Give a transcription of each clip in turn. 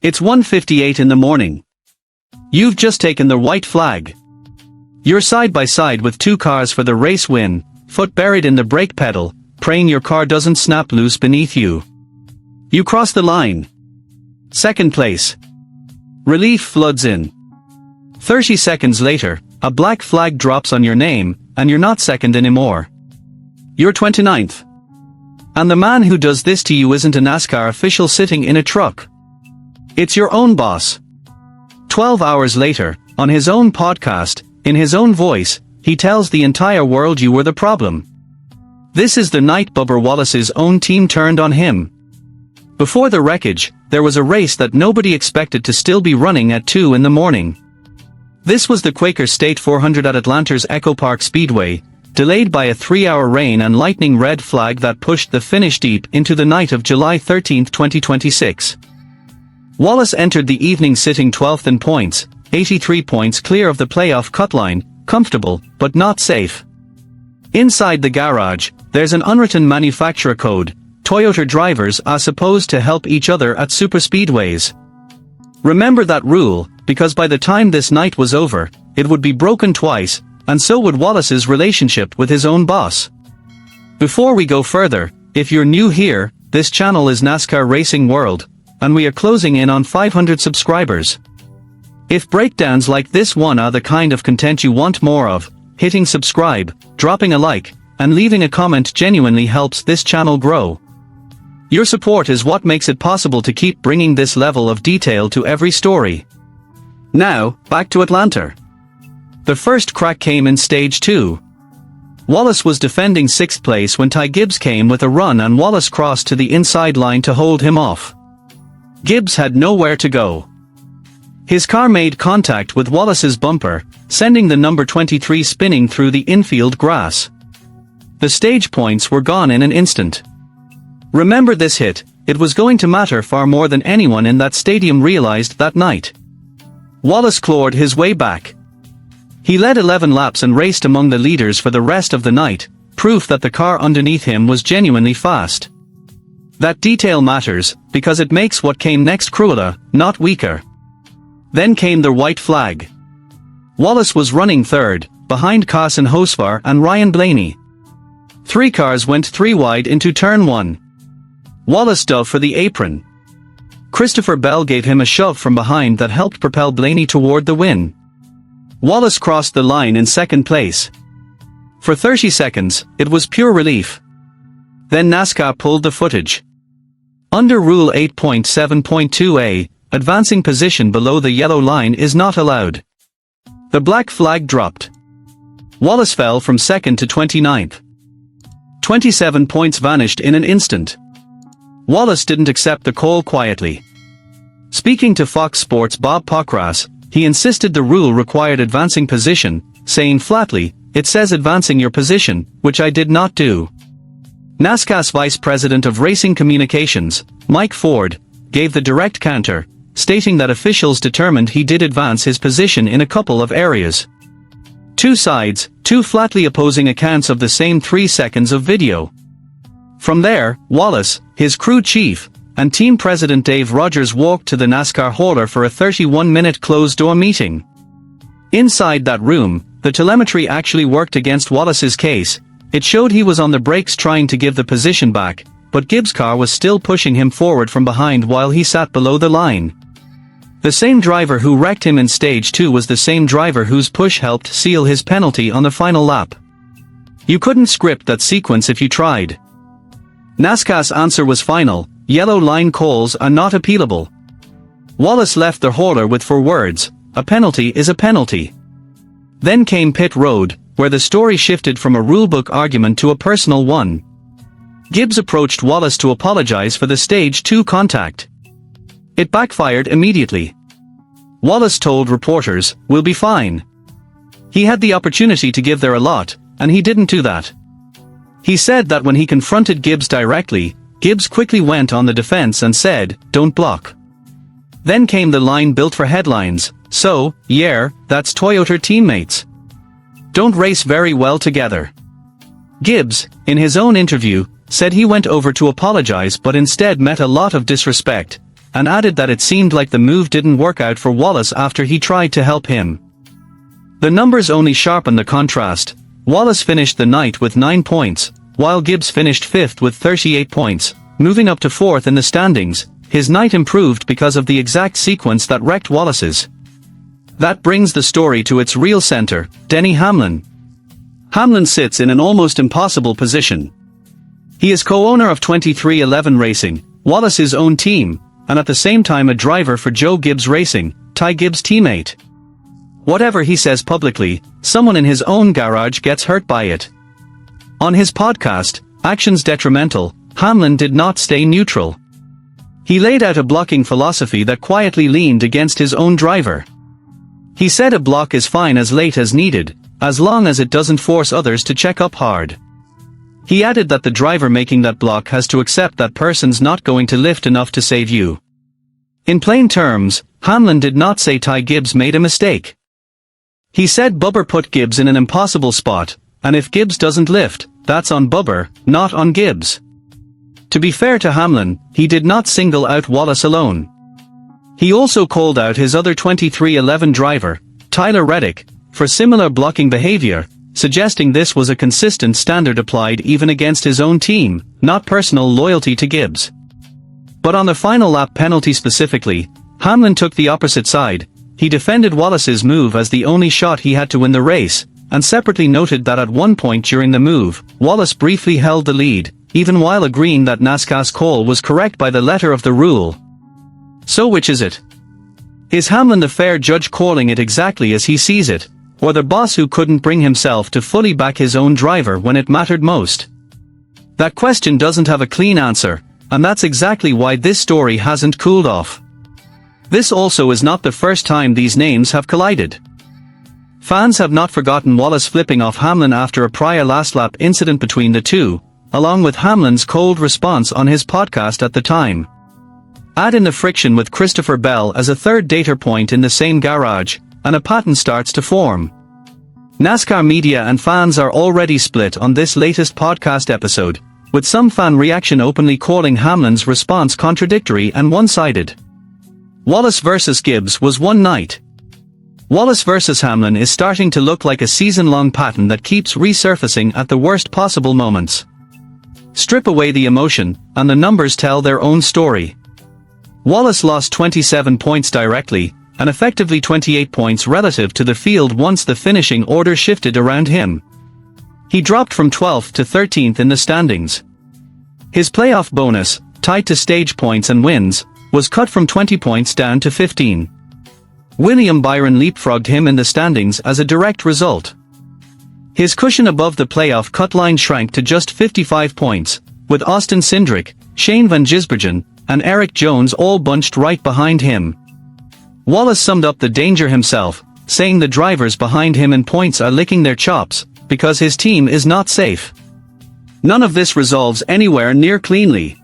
It's 1:58 in the morning. You've just taken the white flag. You're side by side with two cars for the race win, foot buried in the brake pedal, praying your car doesn't snap loose beneath you. You cross the line. Second place. Relief floods in. 30 seconds later, a black flag drops on your name, and you're not second anymore. You're 29th. And the man who does this to you isn't a NASCAR official sitting in a truck. It's your own boss. 12 hours later, on his own podcast, in his own voice, he tells the entire world you were the problem. This is the night Bubba Wallace's own team turned on him. Before the wreckage, there was a race that nobody expected to still be running at 2 in the morning. This was the Quaker State 400 at Atlanta's Echo Park Speedway, delayed by a 3-hour rain and lightning red flag that pushed the finish deep into the night of July 13, 2026. Wallace entered the evening sitting 12th in points, 83 points clear of the playoff cut line, comfortable, but not safe. Inside the garage, there's an unwritten manufacturer code: Toyota drivers are supposed to help each other at superspeedways. Remember that rule, because by the time this night was over, it would be broken twice, and so would Wallace's relationship with his own boss. Before we go further, if you're new here, this channel is NASCAR Racing World, and we are closing in on 500 subscribers. If breakdowns like this one are the kind of content you want more of, hitting subscribe, dropping a like, and leaving a comment genuinely helps this channel grow. Your support is what makes it possible to keep bringing this level of detail to every story. Now, back to Atlanta. The first crack came in Stage 2. Wallace was defending 6th place when Ty Gibbs came with a run and Wallace crossed to the inside line to hold him off. Gibbs had nowhere to go. His car made contact with Wallace's bumper, sending the number 23 spinning through the infield grass. The stage points were gone in an instant. Remember this hit, it was going to matter far more than anyone in that stadium realized that night. Wallace clawed his way back. He led 11 laps and raced among the leaders for the rest of the night, proof that the car underneath him was genuinely fast. That detail matters, because it makes what came next crueler, not weaker. Then came the white flag. Wallace was running third, behind Carson Hocevar and Ryan Blaney. 3 cars went 3 wide into turn 1. Wallace dove for the apron. Christopher Bell gave him a shove from behind that helped propel Blaney toward the win. Wallace crossed the line in 2nd place. For 30 seconds, it was pure relief. Then NASCAR pulled the footage. Under Rule 8.7.2a, advancing position below the yellow line is not allowed. The black flag dropped. Wallace fell from 2nd to 29th. 27 points vanished in an instant. Wallace didn't accept the call quietly. Speaking to Fox Sports' Bob Pockrass, he insisted the rule required advancing position, saying flatly, "It says advancing your position, which I did not do." NASCAR's Vice President of Racing Communications, Mike Ford, gave the direct counter, stating that officials determined he did advance his position in a couple of areas. 2 sides, 2 flatly opposing accounts of the same 3 seconds of video. From there, Wallace, his crew chief, and team president Dave Rogers walked to the NASCAR hauler for a 31-minute closed-door meeting. Inside that room, the telemetry actually worked against Wallace's case. It showed he was on the brakes trying to give the position back, but Gibbs' car was still pushing him forward from behind while he sat below the line. The same driver who wrecked him in Stage 2 was the same driver whose push helped seal his penalty on the final lap. You couldn't script that sequence if you tried. NASCAR's answer was final: yellow line calls are not appealable. Wallace left the hauler with 4 words: a penalty is a penalty. Then came pit road, where the story shifted from a rulebook argument to a personal one. Gibbs approached Wallace to apologize for the Stage 2 contact. It backfired immediately. Wallace told reporters, "We'll be fine." He had the opportunity to give there a lot, and he didn't do that. He said that when he confronted Gibbs directly, Gibbs quickly went on the defense and said, "Don't block." Then came the line built for headlines: "So, yeah, that's Toyota teammates. Don't race very well together." Gibbs, in his own interview, said he went over to apologize but instead met a lot of disrespect, and added that it seemed like the move didn't work out for Wallace after he tried to help him. The numbers only sharpen the contrast. Wallace finished the night with 9 points, while Gibbs finished 5th with 38 points, moving up to 4th in the standings. His night improved because of the exact sequence that wrecked Wallace's. That brings the story to its real center, Denny Hamlin. Hamlin sits in an almost impossible position. He is co-owner of 23XI Racing, Wallace's own team, and at the same time a driver for Joe Gibbs Racing, Ty Gibbs' teammate. Whatever he says publicly, someone in his own garage gets hurt by it. On his podcast, Actions Detrimental, Hamlin did not stay neutral. He laid out a blocking philosophy that quietly leaned against his own driver. He said a block is fine as late as needed, as long as it doesn't force others to check up hard. He added that the driver making that block has to accept that person's not going to lift enough to save you. In plain terms, Hamlin did not say Ty Gibbs made a mistake. He said Bubba put Gibbs in an impossible spot, and if Gibbs doesn't lift, that's on Bubba, not on Gibbs. To be fair to Hamlin, he did not single out Wallace alone. He also called out his other 23XI driver, Tyler Reddick, for similar blocking behavior, suggesting this was a consistent standard applied even against his own team, not personal loyalty to Gibbs. But on the final lap penalty specifically, Hamlin took the opposite side. He defended Wallace's move as the only shot he had to win the race, and separately noted that at one point during the move, Wallace briefly held the lead, even while agreeing that NASCAR's call was correct by the letter of the rule. So which is it? Is Hamlin the fair judge calling it exactly as he sees it, or the boss who couldn't bring himself to fully back his own driver when it mattered most? That question doesn't have a clean answer, and that's exactly why this story hasn't cooled off. This also is not the first time these names have collided. Fans have not forgotten Wallace flipping off Hamlin after a prior last-lap incident between the two, along with Hamlin's cold response on his podcast at the time. Add in the friction with Christopher Bell as a third data point in the same garage, and a pattern starts to form. NASCAR media and fans are already split on this latest podcast episode, with some fan reaction openly calling Hamlin's response contradictory and one-sided. Wallace versus Gibbs was one night. Wallace versus Hamlin is starting to look like a season-long pattern that keeps resurfacing at the worst possible moments. Strip away the emotion, and the numbers tell their own story. Wallace lost 27 points directly, and effectively 28 points relative to the field once the finishing order shifted around him. He dropped from 12th to 13th in the standings. His playoff bonus, tied to stage points and wins, was cut from 20 points down to 15. William Byron leapfrogged him in the standings as a direct result. His cushion above the playoff cut line shrank to just 55 points, with Austin Cindric, Shane Van Gisbergen, and Eric Jones all bunched right behind him. Wallace summed up the danger himself, saying the drivers behind him in points are licking their chops, because his team is not safe. None of this resolves anywhere near cleanly.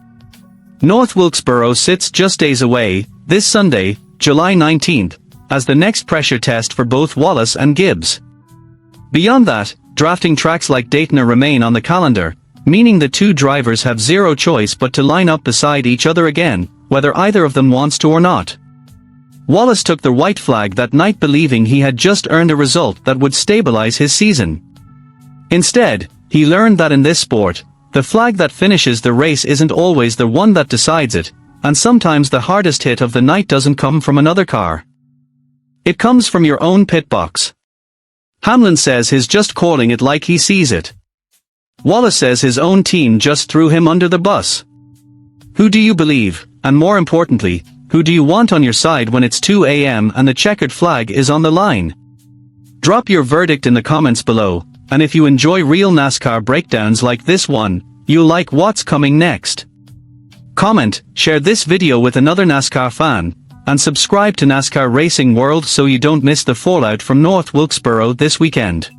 North Wilkesboro sits just days away, this Sunday, July 19th, as the next pressure test for both Wallace and Gibbs. Beyond that, drafting tracks like Daytona remain on the calendar, meaning the two drivers have zero choice but to line up beside each other again, whether either of them wants to or not. Wallace took the white flag that night believing he had just earned a result that would stabilize his season. Instead, he learned that in this sport, the flag that finishes the race isn't always the one that decides it, and sometimes the hardest hit of the night doesn't come from another car. It comes from your own pit box. Hamlin says he's just calling it like he sees it. Wallace says his own team just threw him under the bus. Who do you believe, and more importantly, who do you want on your side when it's 2 a.m. and the checkered flag is on the line? Drop your verdict in the comments below, and if you enjoy real NASCAR breakdowns like this one, you'll like what's coming next. Comment, share this video with another NASCAR fan, and subscribe to NASCAR Racing World so you don't miss the fallout from North Wilkesboro this weekend.